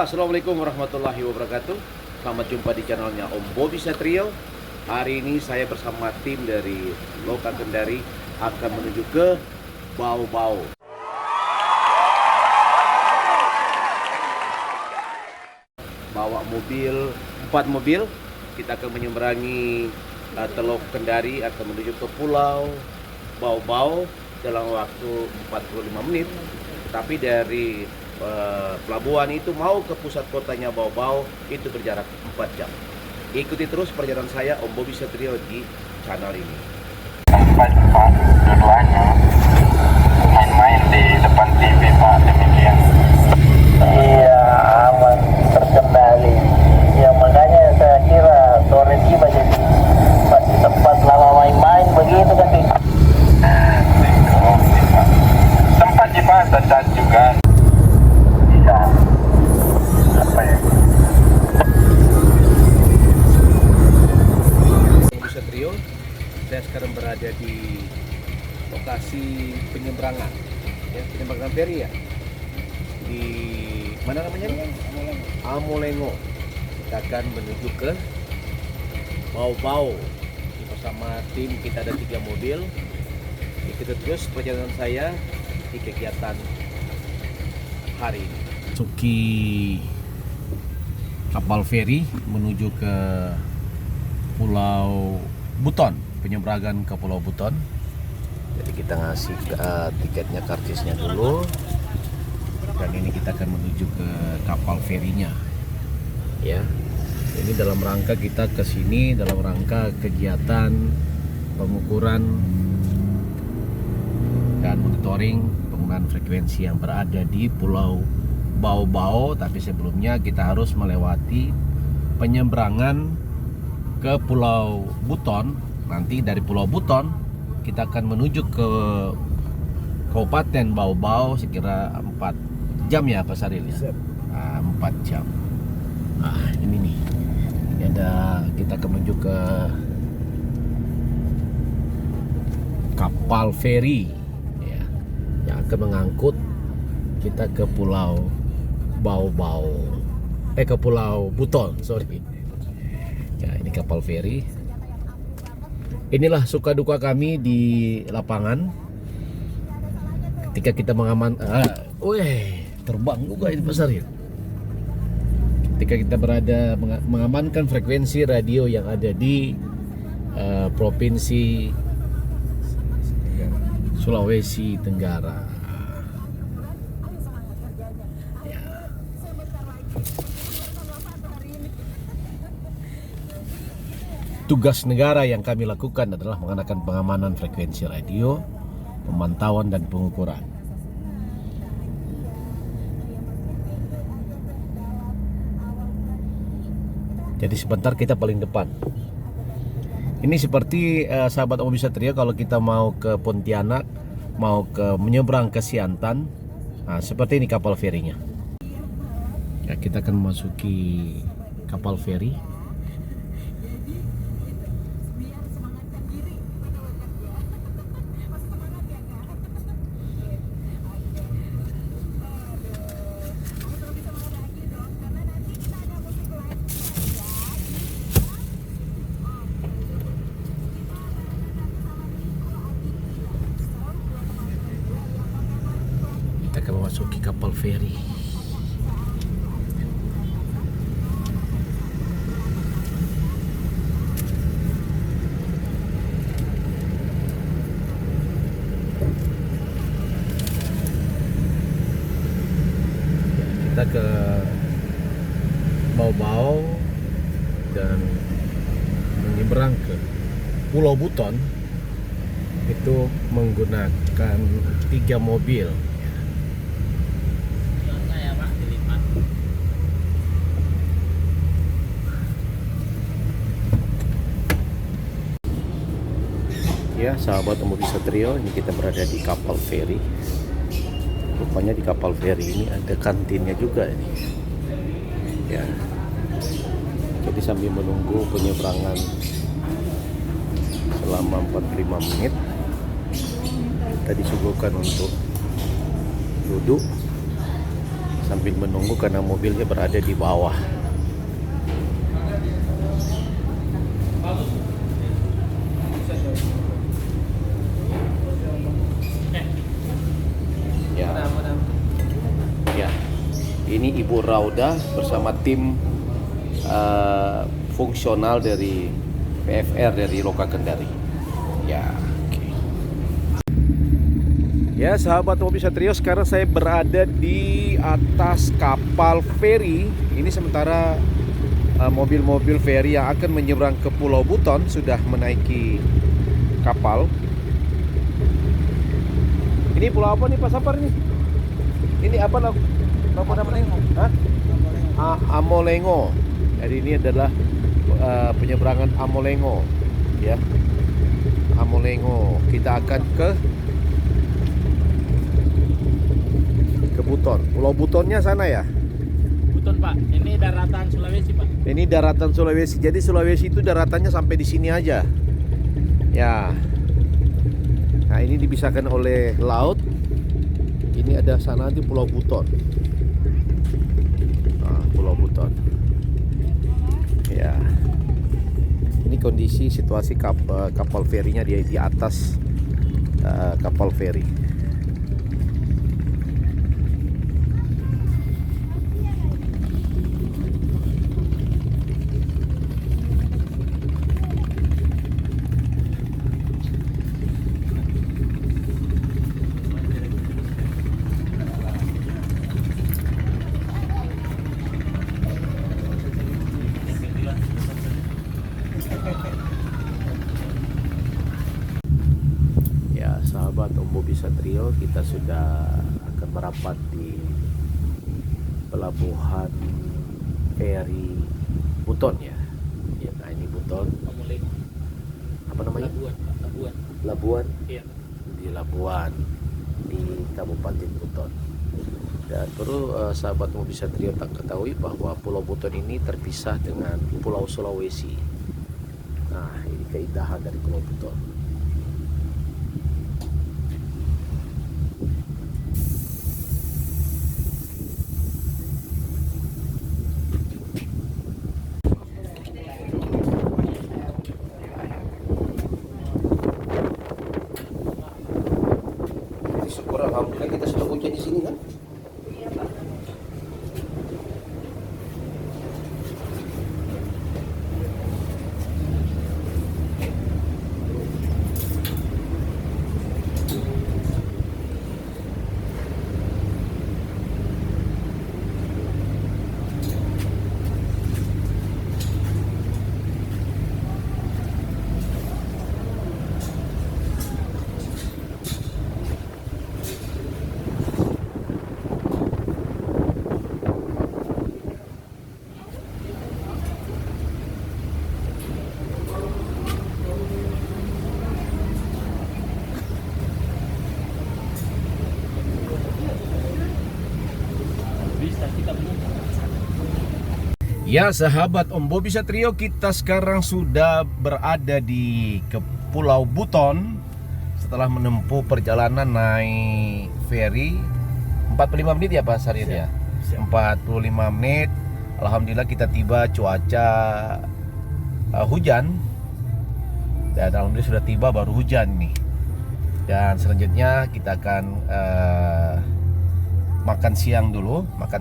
Assalamualaikum warahmatullahi wabarakatuh. Selamat jumpa di channelnya Om Bobi Satrio. Hari ini saya bersama tim dari Loka Kendari akan menuju ke Bau-Bau. Bawa mobil, 4 mobil. Kita akan menyeberangi Teluk Kendari, akan menuju ke Pulau Bau-Bau dalam waktu 45 menit. Tapi dari pelabuhan itu mau ke pusat kotanya Bau-Bau itu berjarak 4 jam. Ikuti terus perjalanan saya Om Bobi Satrio di channel ini. Pak, dua-duanya main-main di depan TV Pak, demikian. Iya, aman terkendali. Ya makanya saya kira sore tiba jadi masih sempat lama main-main begitu kan. Sempat di Pak, dan juga Bisa apa ya? Bobi Satrio, saya sekarang berada di lokasi penyeberangan, ya, penyeberangan feri ya. Di mana namanya? Amolengo. Kita akan menuju ke Bau-Bau. Bersama tim kita ada 3 mobil. Ikuti terus perjalanan saya di kegiatan hari ini. Masuki kapal feri menuju ke Pulau Buton, penyeberangan ke Pulau Buton. Jadi kita ngasih tiketnya, karcisnya dulu. Dan ini kita akan menuju ke kapal ferinya. Ya. Ini dalam rangka kita ke sini dalam rangka kegiatan pengukuran dan monitoring penggunaan frekuensi yang berada di Pulau Bau-Bau, tapi sebelumnya kita harus melewati penyeberangan ke Pulau Buton. Nanti dari Pulau Buton kita akan menuju ke Kabupaten Bau-Bau sekira 4 jam ya Pak Saril ya? 4 jam. Ini nih. Ini ada, kita akan menuju ke kapal feri ya, yang akan mengangkut kita ke Pulau Bau-Bau, ke Pulau Buton, sorry. Ya, ini kapal feri. Inilah suka duka kami di lapangan ketika kita terbang juga ini besar ya. Ketika kita berada mengamankan frekuensi radio yang ada di provinsi Sulawesi Tenggara. Tugas negara yang kami lakukan adalah mengadakan pengamanan frekuensi radio, pemantauan dan pengukuran. Jadi sebentar kita paling depan. Ini seperti sahabat Om Bobi Satrio, kalau kita mau ke Pontianak, mau ke menyeberang ke Siantan, seperti ini kapal ferinya. Ya, kita akan memasuki kapal feri. Kita akan memasuki kapal feri. Kita ke Bau-Bau dan menyeberang ke Pulau Buton itu menggunakan 3 mobil. Ya, sahabat Om Bobi Satrio, ini kita berada di kapal feri. Rupanya di kapal feri ini ada kantinnya juga ini. Ya. Jadi sambil menunggu penyeberangan selama 45 menit, kita disuguhkan untuk duduk sambil menunggu karena mobilnya berada di bawah. Ya. Ya. Ini Ibu Rauda bersama tim fungsional dari PFR dari Loka Kendari. Ya. Ya sahabat Mobil Satrio, sekarang saya berada di atas kapal feri. Ini sementara mobil-mobil feri yang akan menyeberang ke Pulau Buton sudah menaiki kapal. Ini pulau apa nih Pak Sapar nih? Ini apa namanya? Hah? Amolengo. Jadi ini adalah penyeberangan Amolengo, ya. Amolengo. Kita akan ke Buton. Pulau Butonnya sana ya? Buton Pak, ini daratan Sulawesi Pak. Ini daratan Sulawesi. Jadi Sulawesi itu daratannya sampai di sini aja. Ya. Nah ini dipisahkan oleh laut. Ini ada sana di Pulau Buton. Nah, Pulau Buton. Ya. Ini kondisi situasi kapal ferinya di atas kapal feri. Sahabat Om Bobi Satrio, kita sudah akan merapat di pelabuhan feri Buton ya. Ya, nah ini Buton. Apa namanya? Labuan. Iya. Di Labuan di Kabupaten Buton. Dan perlu sahabat Mobil Satrio tak ketahui bahwa Pulau Buton ini terpisah dengan Pulau Sulawesi. Nah, ini keindahan dari Pulau Buton. Syukur alhamdulillah kita sudah hujan di sini kan? Ya sahabat Om Bobi Satrio, kita sekarang sudah berada di Pulau Buton setelah menempuh perjalanan naik feri 45 menit ya Pak Sarir ya? 45 menit. Alhamdulillah kita tiba, cuaca hujan. Dan alhamdulillah sudah tiba baru hujan nih. Dan selanjutnya kita akan makan siang dulu, makan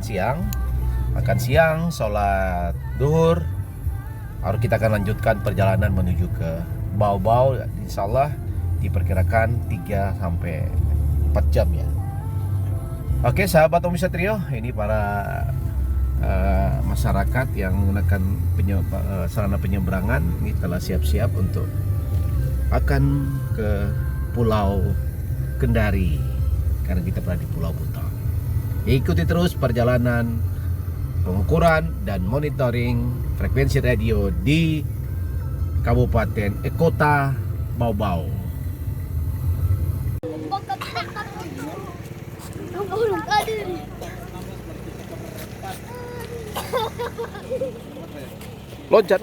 siang, sholat duhur, baru kita akan lanjutkan perjalanan menuju ke Bau-Bau. Insya Allah diperkirakan 3-4 jam ya. Oke sahabat Om Satrio, ini para masyarakat yang menggunakan sarana penyeberangan ini telah siap-siap untuk akan ke Pulau Kendari karena kita berada di Pulau Buton. Ikuti terus perjalanan pengukuran dan monitoring frekuensi radio di Kabupaten Kota Bau-Bau. Loncat.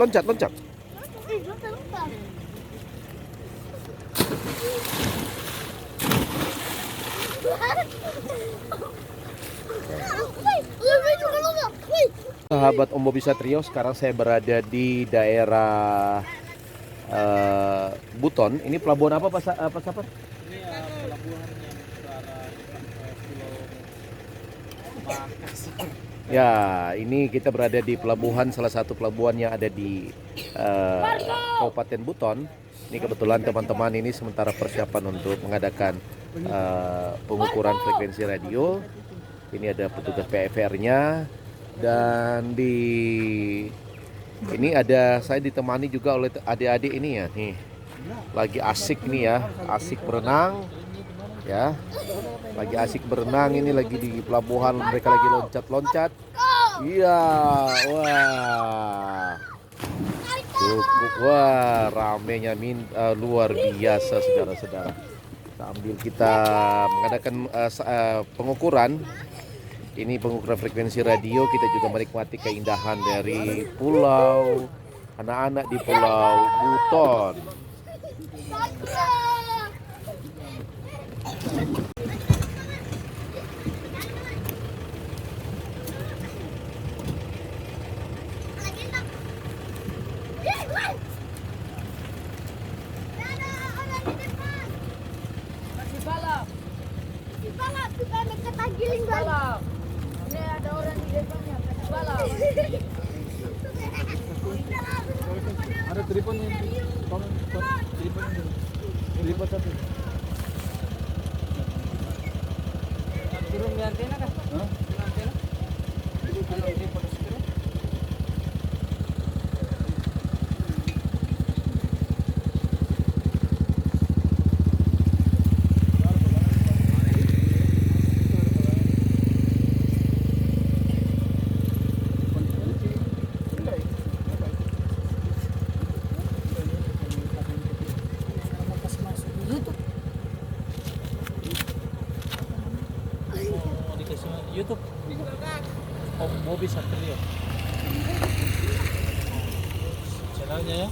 Sahabat Om Bobi Satrio, sekarang saya berada di daerah Buton. Ini pelabuhan apa Pak Sapar? Ini pelabuhan yang ke arah Pulau Makassar. Ya, ini kita berada di pelabuhan, salah satu pelabuhan yang ada di Kabupaten Buton. Ini kebetulan teman-teman ini sementara persiapan untuk mengadakan pengukuran frekuensi radio. Ini ada petugas PFR-nya. Dan ini ada saya ditemani juga oleh adik-adik ini ya, nih lagi asik nih ya, asik berenang ya, lagi asik berenang ini lagi di pelabuhan, mereka lagi loncat-loncat, iya, wah, cukup, wah, ramenya luar biasa saudara-saudara. Sambil kita mengadakan pengukuran. Ini pengukuran frekuensi radio, kita juga menikmati keindahan dari pulau, anak-anak di Pulau Buton. Ini ada orang di depannya, balap. Ada teleponnya. Telepon satu. Turun di antena kah? Di antena? Kalau di foto screen. YouTube Om Bobi Satrio channelnya ya.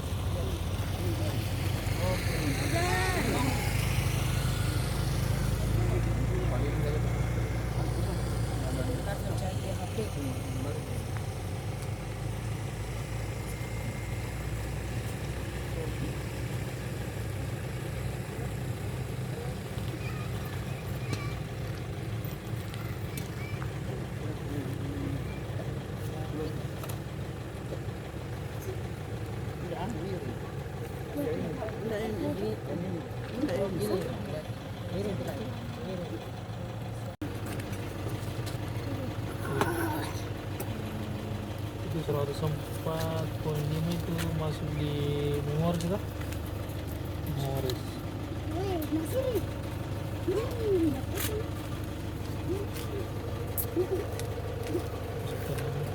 Itu 104.5 itu masuk di memori juga. Memoris.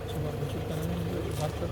Coba masukkan ini marker.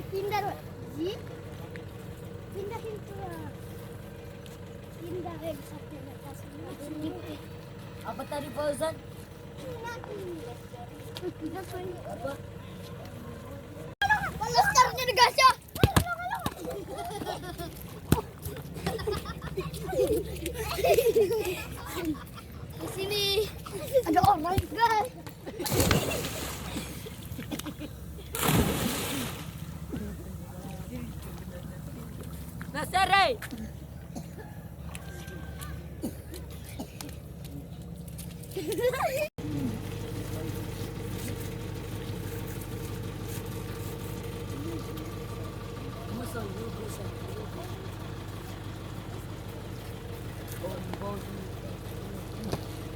Pindah, pindahin tuh. Pindahin sampai lepas ini. Apa tadi Fauzan? Apa? Sekarangnya digasya. Di sini ada orang guys. Nasere.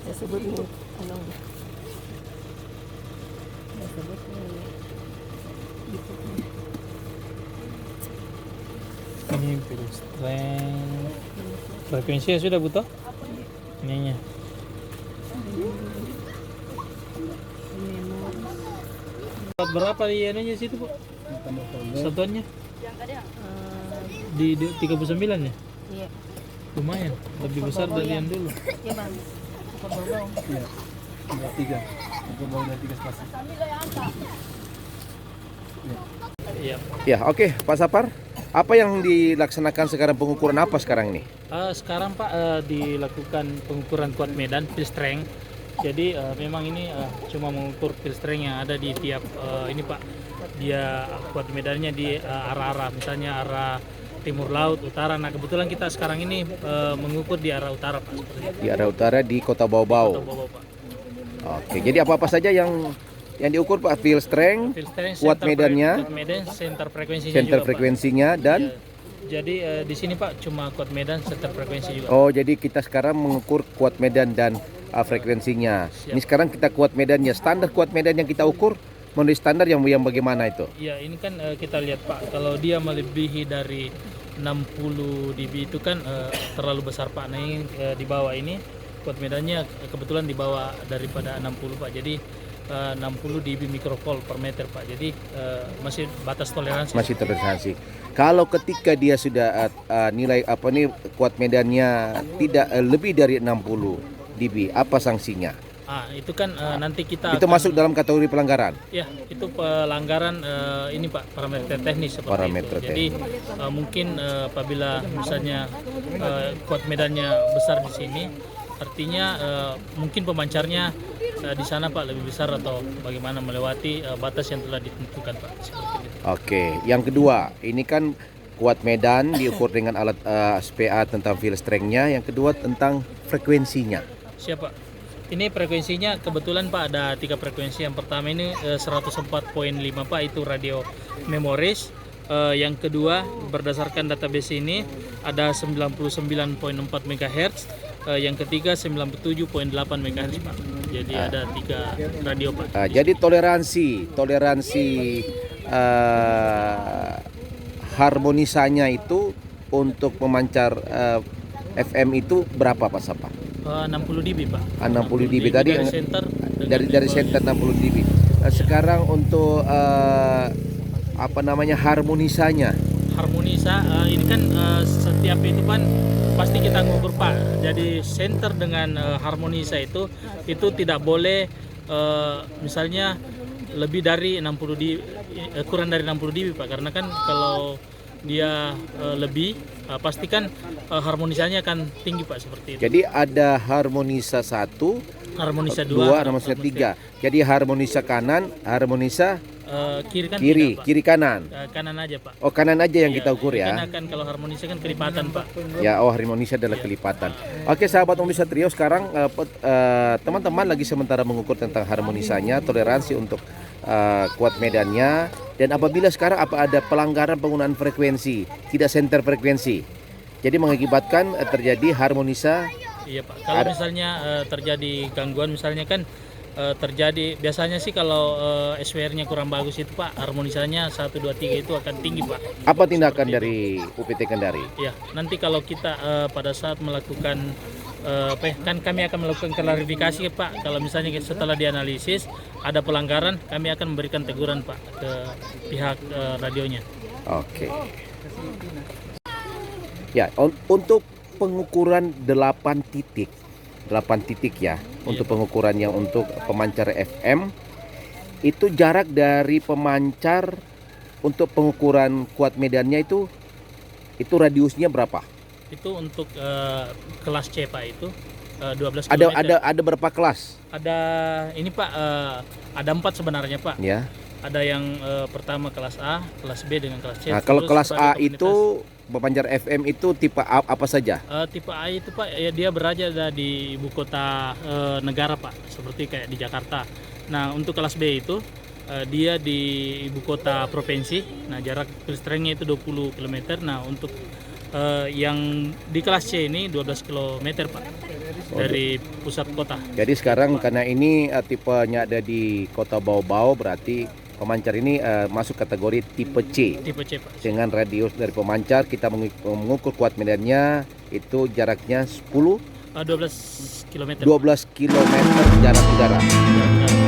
Saya sebut ni ano. Saya sebut ni. Ini filstring. Frekuensinya sudah butuh? Ininya. Berapa di anunya situ, Bu? Satuannya? Di 39 ya? Iya. Lumayan, lebih besar dari yang dulu. Ya bang. Iya. Ya, oke, Pak Sapar. Apa yang dilaksanakan sekarang, pengukuran apa sekarang ini? Sekarang Pak dilakukan pengukuran kuat medan field strength. Jadi memang ini cuma mengukur field strength yang ada di tiap ini Pak. Dia kuat medannya di arah-arah, misalnya arah timur laut, utara. Nah kebetulan kita sekarang ini mengukur di arah utara Pak. Di arah utara di Kota Bau-Bau. Pak. Oke, jadi apa saja yang diukur Pak? Field strength, Field strength, kuat center medannya, kuat medan, center frekuensinya center juga, Pak. frekuensinya, dan Jadi di sini Pak cuma kuat medan, center frekuensi juga. oh, jadi kita sekarang mengukur kuat medan dan frekuensinya. Siap. Ini sekarang kita kuat medannya. Standar kuat medan yang kita ukur menurut standar yang bagaimana itu? Ya ini kan kita lihat Pak, kalau dia melebihi dari 60 dB itu kan terlalu besar Pak. Nah ini di bawah ini kuat medannya kebetulan di bawah daripada 60 Pak. Jadi 60 dB mikrovolt per meter Pak. Jadi masih batas toleransi. Masih toleransi. Kalau ketika dia sudah nilai kuat medannya tidak lebih dari 60 dB, apa sanksinya? Itu kan nanti kita Itu masuk dalam kategori pelanggaran. Ya, itu pelanggaran ini Pak, parameter teknis seperti Parameter itu. Jadi mungkin apabila misalnya kuat medannya besar di sini, artinya mungkin pemancarnya di sana Pak lebih besar atau bagaimana melewati batas yang telah ditentukan Pak. Seperti itu. Oke, yang kedua, ini kan kuat medan diukur dengan alat SPA tentang field strength-nya. Yang kedua tentang frekuensinya. Siapa? Ini frekuensinya kebetulan Pak ada 3 frekuensi. Yang pertama ini 104.5 Pak, itu radio memoris. Yang kedua berdasarkan database ini ada 99.4 MHz. Yang ketiga 97.8 MHz Pak. Jadi ada 3 radio Pak. Jadi toleransi harmonisanya itu untuk memancar FM itu berapa Pak Sapar? 60 dB Pak. 60 dB tadi dari center dari center 60 dB. Sekarang untuk harmonisanya. Harmonisa ini kan setiap itu kan pasti kita ngukur Pak. Jadi center dengan harmonisa itu tidak boleh misalnya lebih dari 60 dB, kurang dari 60 dB Pak, karena kan kalau dia lebih pasti kan harmonisanya akan tinggi Pak, seperti itu. Jadi ada harmonisa 1, Harmonisa 2, 2, harmonisa 3. Jadi harmonisa kanan, harmonisa kiri kan kiri, tidak, Pak. kiri kanan. Kanan aja Pak. Oh, kanan aja yang Iya, kita ukur ya. Karena kan kalau harmonisa kan kelipatan Pak. Ya, harmonisa adalah kelipatan. Oke, sahabat Omnisa Trio, sekarang teman-teman lagi sementara mengukur tentang harmonisanya, toleransi untuk kuat medannya, dan apabila sekarang ada pelanggaran penggunaan frekuensi, tidak center frekuensi, jadi mengakibatkan terjadi harmonisa. Iya Pak. Kalau misalnya terjadi gangguan, misalnya kan terjadi biasanya sih kalau SWR-nya kurang bagus itu Pak, harmonisanya 1, 2, 3 itu akan tinggi Pak. Apa tindakan dari UPT Kendari? Ya, nanti kalau kita pada saat melakukan kan kami akan melakukan klarifikasi Pak. Kalau misalnya setelah dianalisis ada pelanggaran, kami akan memberikan teguran Pak ke pihak radionya. Oke. Ya, untuk pengukuran 8 titik ya, untuk pengukuran yang untuk pemancar FM itu jarak dari pemancar untuk pengukuran kuat medannya itu radiusnya berapa? Itu untuk kelas C Pak, itu 12 km. Ada berapa kelas? Ada ini Pak, ada 4 sebenarnya Pak. Ya. Ada yang pertama kelas A, kelas B dengan kelas C. Nah, kalau Terus kelas A pada itu pemancar FM itu tipe apa saja? Tipe A itu Pak, ya dia berada di ibu kota negara Pak, seperti kayak di Jakarta. Nah untuk kelas B itu dia di ibu kota provinsi. Nah jarak strength-nya itu 20 km. Nah untuk yang di kelas C ini 12 km Pak dari pusat kota. Jadi sekarang karena ini tipenya ada di kota Bau-Bau, berarti pemancar ini masuk kategori tipe C. Tipe C Pak. Dengan radius dari pemancar kita mengukur kuat medannya itu jaraknya 12 12 km. km jarak udara. Jarak udara.